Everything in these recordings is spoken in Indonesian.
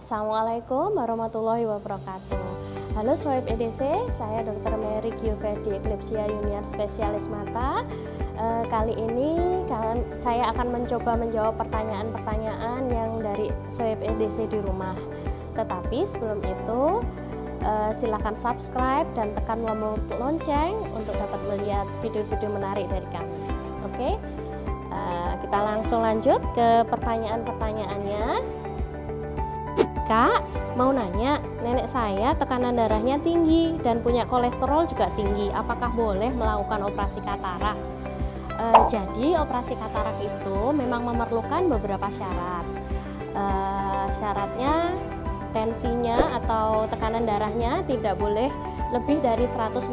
Assalamualaikum warahmatullahi wabarakatuh. Halo Sohib EDC, saya Dr. Mary Giovedi Eclipsia Junior Spesialis Mata. Kali ini saya akan mencoba menjawab pertanyaan-pertanyaan yang dari Sohib EDC di rumah. Tetapi sebelum itu, silakan subscribe dan tekan tombol lonceng untuk dapat melihat video-video menarik dari kami. Oke, kita langsung lanjut ke pertanyaan-pertanyaannya. Kak, mau nanya, nenek saya tekanan darahnya tinggi dan punya kolesterol juga tinggi. Apakah boleh melakukan operasi katarak? Jadi operasi katarak itu memang memerlukan beberapa syarat. Syaratnya tensinya atau tekanan darahnya tidak boleh lebih dari 160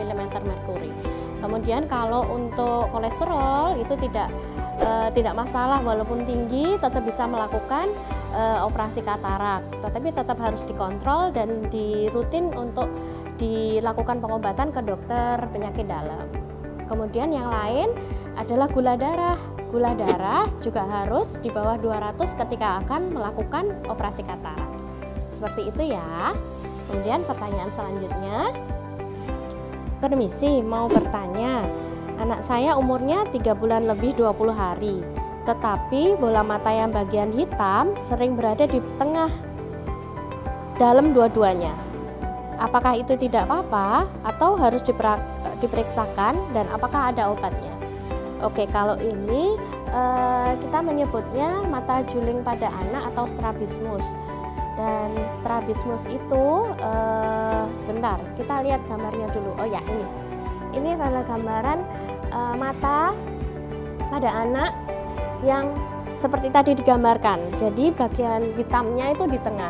mm merkuri. Kemudian kalau untuk kolesterol itu tidak masalah, walaupun tinggi tetap bisa melakukan operasi katarak, tetapi tetap harus dikontrol dan dirutin untuk dilakukan pengobatan ke dokter penyakit dalam. Kemudian yang lain adalah gula darah. Gula darah juga harus di bawah 200 ketika akan melakukan operasi katarak. Seperti itu ya. Kemudian pertanyaan selanjutnya. Permisi, mau bertanya. Anak saya umurnya 3 bulan lebih 20 hari. Tetapi bola mata yang bagian hitam sering berada di tengah dalam dua-duanya. Apakah itu tidak apa-apa atau harus diperiksakan dan apakah ada obatnya? Oke, kalau ini kita menyebutnya mata juling pada anak atau strabismus. Dan strabismus itu sebentar, kita lihat gambarnya dulu. Oh ya, ini adalah gambaran mata pada anak yang seperti tadi digambarkan. Jadi bagian hitamnya itu di tengah.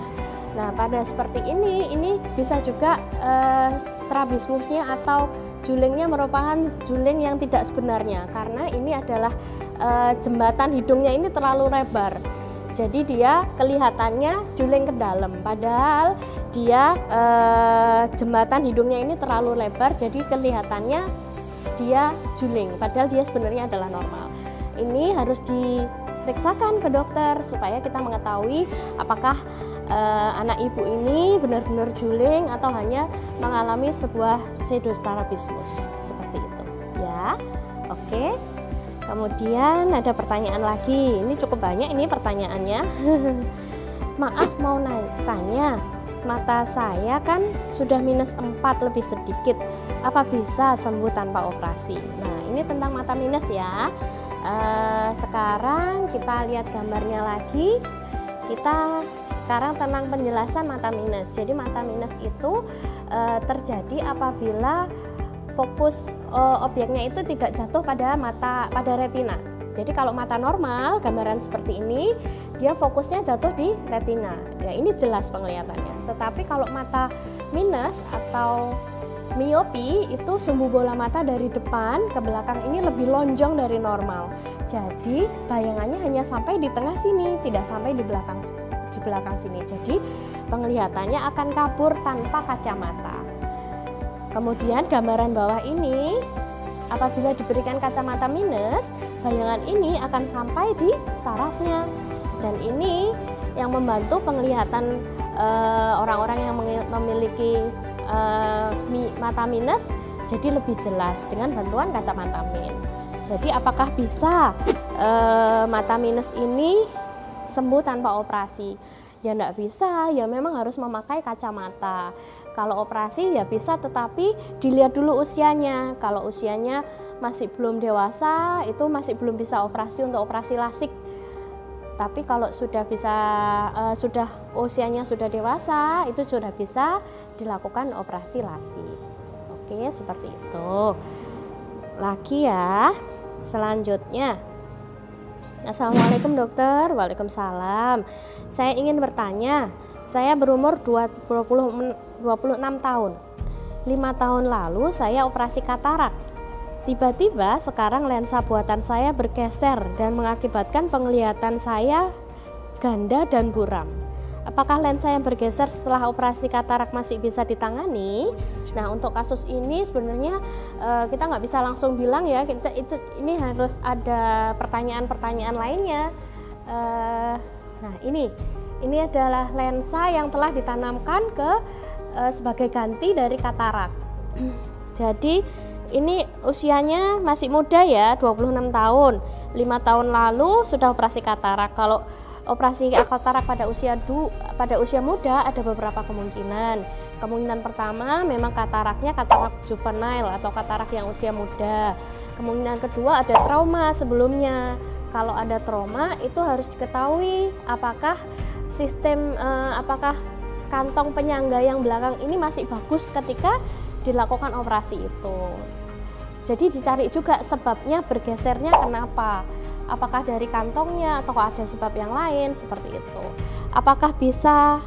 Nah, pada seperti ini bisa juga strabismusnya atau julingnya merupakan juling yang tidak sebenarnya, karena ini adalah jembatan hidungnya ini terlalu lebar. Jadi dia kelihatannya juling ke dalam, padahal dia jembatan hidungnya ini terlalu lebar, jadi kelihatannya dia juling, padahal dia sebenarnya adalah normal. Ini harus diperiksakan ke dokter supaya kita mengetahui apakah anak ibu ini benar-benar juling atau hanya mengalami sebuah pseudostrabismus seperti itu ya. Oke. Kemudian ada pertanyaan lagi. Ini cukup banyak ini pertanyaannya. Maaf, mau tanya. Mata saya kan sudah minus 4 lebih sedikit. Apa bisa sembuh tanpa operasi? Nah, ini tentang mata minus ya. Sekarang kita lihat gambarnya lagi. Kita sekarang tentang penjelasan mata minus. Jadi mata minus itu terjadi apabila fokus objeknya itu tidak jatuh pada retina. Jadi kalau mata normal, gambaran seperti ini, dia fokusnya jatuh di retina. Ya, ini jelas penglihatannya. Tetapi kalau mata minus atau miopi itu sumbu bola mata dari depan ke belakang ini lebih lonjong dari normal. Jadi bayangannya hanya sampai di tengah sini, tidak sampai di belakang sini. Jadi penglihatannya akan kabur tanpa kacamata. Kemudian gambaran bawah ini, apabila diberikan kacamata minus, bayangan ini akan sampai di sarafnya. Dan ini yang membantu penglihatan orang-orang yang memiliki mata minus jadi lebih jelas dengan bantuan kacamata min. Jadi apakah bisa mata minus ini sembuh tanpa operasi? Ya enggak bisa, ya memang harus memakai kacamata. Kalau operasi ya bisa, tetapi dilihat dulu usianya. Kalau usianya masih belum dewasa, itu masih belum bisa operasi untuk operasi lasik. Tapi kalau usianya sudah dewasa, itu sudah bisa dilakukan operasi lasik. Oke, seperti itu. Lagi ya, selanjutnya. Assalamualaikum dokter. Waalaikumsalam. Saya ingin bertanya, saya berumur 26 tahun. 5 tahun lalu saya operasi katarak. Tiba-tiba sekarang lensa buatan saya bergeser dan mengakibatkan penglihatan saya ganda dan buram. Apakah lensa yang bergeser setelah operasi katarak masih bisa ditangani? Nah, untuk kasus ini sebenarnya kita nggak bisa langsung bilang ya, ini harus ada pertanyaan-pertanyaan lainnya. Nah, ini Ini adalah lensa yang telah ditanamkan ke sebagai ganti dari katarak. Jadi ini usianya masih muda ya, 26 tahun. 5 tahun lalu sudah operasi katarak. Kalau operasi katarak pada usia muda ada beberapa kemungkinan. Kemungkinan pertama memang kataraknya katarak juvenile atau katarak yang usia muda. Kemungkinan kedua ada trauma sebelumnya. Kalau ada trauma itu harus diketahui apakah apakah kantong penyangga yang belakang ini masih bagus ketika dilakukan operasi itu. Jadi dicari juga sebabnya bergesernya kenapa. Apakah dari kantongnya atau ada sebab yang lain seperti itu. Apakah bisa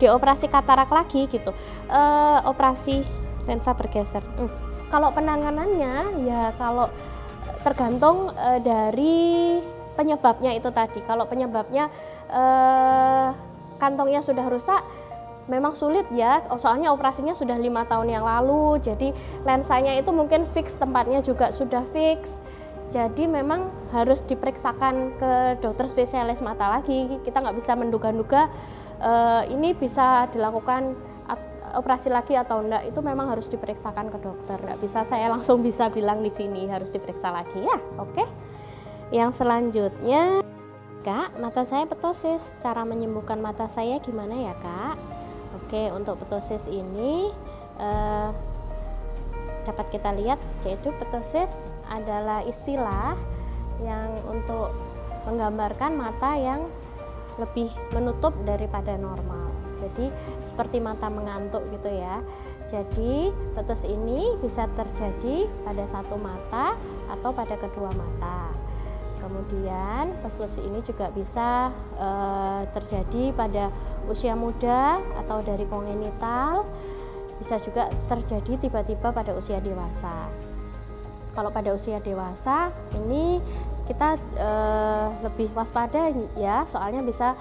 dioperasi katarak lagi gitu. Operasi lensa bergeser. Kalau penanganannya ya kalau tergantung dari penyebabnya itu tadi. Kalau penyebabnya kantongnya sudah rusak, memang sulit ya, soalnya operasinya sudah 5 tahun yang lalu, jadi lensanya itu mungkin fix, tempatnya juga sudah fix, jadi memang harus diperiksakan ke dokter spesialis mata lagi. Kita nggak bisa menduga-duga ini bisa dilakukan operasi lagi atau enggak, itu memang harus diperiksakan ke dokter, nggak bisa saya langsung bisa bilang di sini harus diperiksa lagi ya. Oke, yang selanjutnya, Kak, mata saya ptosis, cara menyembuhkan mata saya gimana ya Kak? Oke, untuk ptosis ini dapat kita lihat, yaitu ptosis adalah istilah yang untuk menggambarkan mata yang lebih menutup daripada normal. Jadi seperti mata mengantuk gitu ya. Jadi ptosis ini bisa terjadi pada satu mata atau pada kedua mata. Kemudian ptosis ini juga bisa terjadi pada usia muda atau dari kongenital, bisa juga terjadi tiba-tiba pada usia dewasa. Kalau pada usia dewasa ini kita lebih waspada ya, soalnya bisa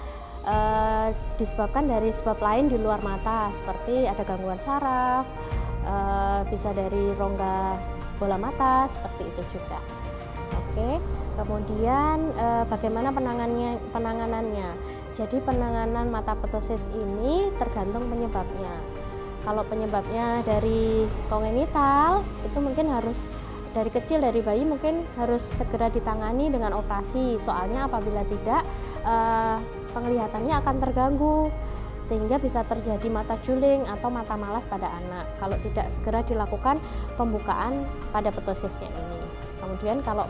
disebabkan dari sebab lain di luar mata, seperti ada gangguan saraf, bisa dari rongga bola mata, seperti itu juga. Oke. Kemudian bagaimana penanganannya? Jadi penanganan mata ptosis ini tergantung penyebabnya. Kalau penyebabnya dari kongenital, itu mungkin harus dari kecil, dari bayi mungkin harus segera ditangani dengan operasi. Soalnya apabila tidak, penglihatannya akan terganggu, sehingga bisa terjadi mata juling atau mata malas pada anak kalau tidak segera dilakukan pembukaan pada ptosisnya ini. Kemudian kalau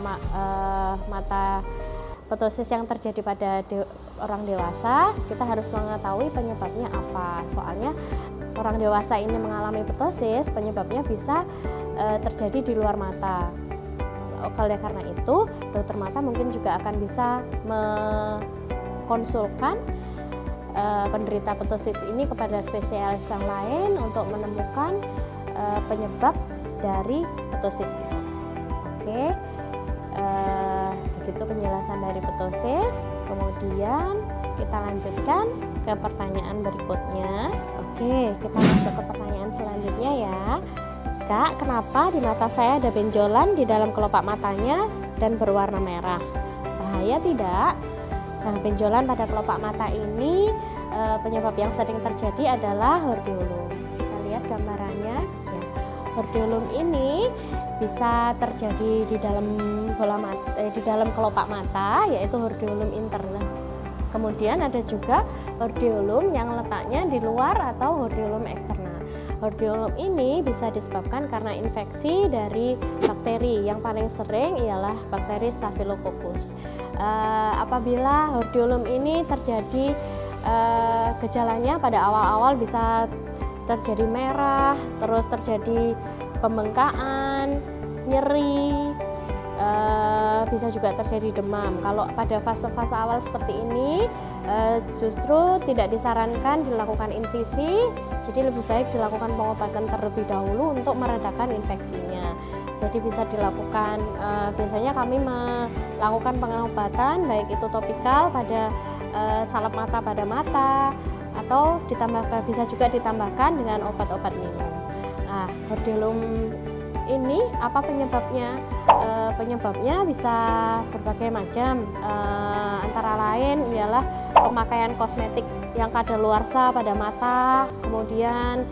mata ptosis yang terjadi pada orang dewasa, kita harus mengetahui penyebabnya apa. Soalnya orang dewasa ini mengalami ptosis, penyebabnya bisa terjadi di luar mata. Oleh karena itu, dokter mata mungkin juga akan bisa mengkonsulkan penderita ptosis ini kepada spesialis yang lain untuk menemukan penyebab dari ptosis itu. Oke, begitu penjelasan dari ptosis. Kemudian kita lanjutkan ke pertanyaan berikutnya. Oke, kita masuk ke pertanyaan selanjutnya ya. Kak, kenapa di mata saya ada benjolan di dalam kelopak matanya dan berwarna merah? Bahaya tidak? Nah, benjolan pada kelopak mata ini penyebab yang sering terjadi adalah hordeolum. Kita lihat gambarannya. Ya, hordeolum ini bisa terjadi di dalam di dalam kelopak mata, yaitu hordeolum interna. Kemudian ada juga hordeolum yang letaknya di luar atau hordeolum eksterna. Hordeolum ini bisa disebabkan karena infeksi dari bakteri. Yang paling sering ialah bakteri Staphylococcus. Apabila hordeolum ini terjadi, gejalanya pada awal-awal bisa terjadi merah, terus terjadi pembengkakan, nyeri, bisa juga terjadi demam. Kalau pada fase-fase awal seperti ini justru tidak disarankan dilakukan insisi, jadi lebih baik dilakukan pengobatan terlebih dahulu untuk meredakan infeksinya. Jadi bisa dilakukan, biasanya kami melakukan pengobatan baik itu topikal pada salep mata pada mata, atau bisa juga ditambahkan dengan obat-obat minum. Nah, hordeolum Ini apa penyebabnya? Penyebabnya bisa berbagai macam, antara lain ialah pemakaian kosmetik yang kadaluarsa pada mata, kemudian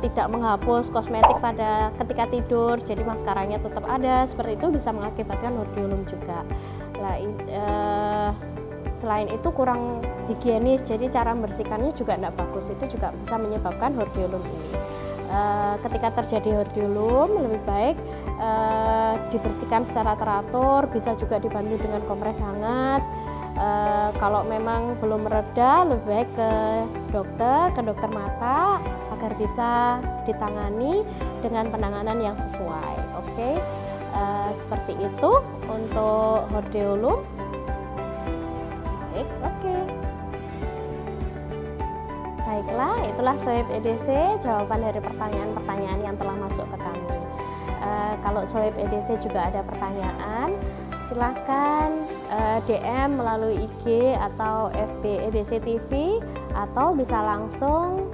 tidak menghapus kosmetik pada ketika tidur, jadi maskaranya tetap ada, seperti itu bisa mengakibatkan hordeolum juga. Selain itu kurang higienis, jadi cara membersihkannya juga tidak bagus, itu juga bisa menyebabkan hordeolum ini. Ketika terjadi hordeolum, lebih baik dibersihkan secara teratur, bisa juga dibantu dengan kompres hangat. Kalau memang belum mereda, lebih baik ke dokter mata agar bisa ditangani dengan penanganan yang sesuai. Oke, seperti itu untuk hordeolum. Oke. Baiklah, itulah Sohib EDC jawaban dari pertanyaan-pertanyaan yang telah masuk ke kami. Kalau Sohib EDC juga ada pertanyaan, silahkan DM melalui IG atau FB EDC TV, atau bisa langsung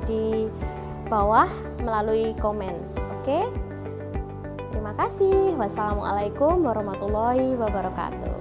di bawah melalui komen. Oke? Terima kasih. Wassalamualaikum warahmatullahi wabarakatuh.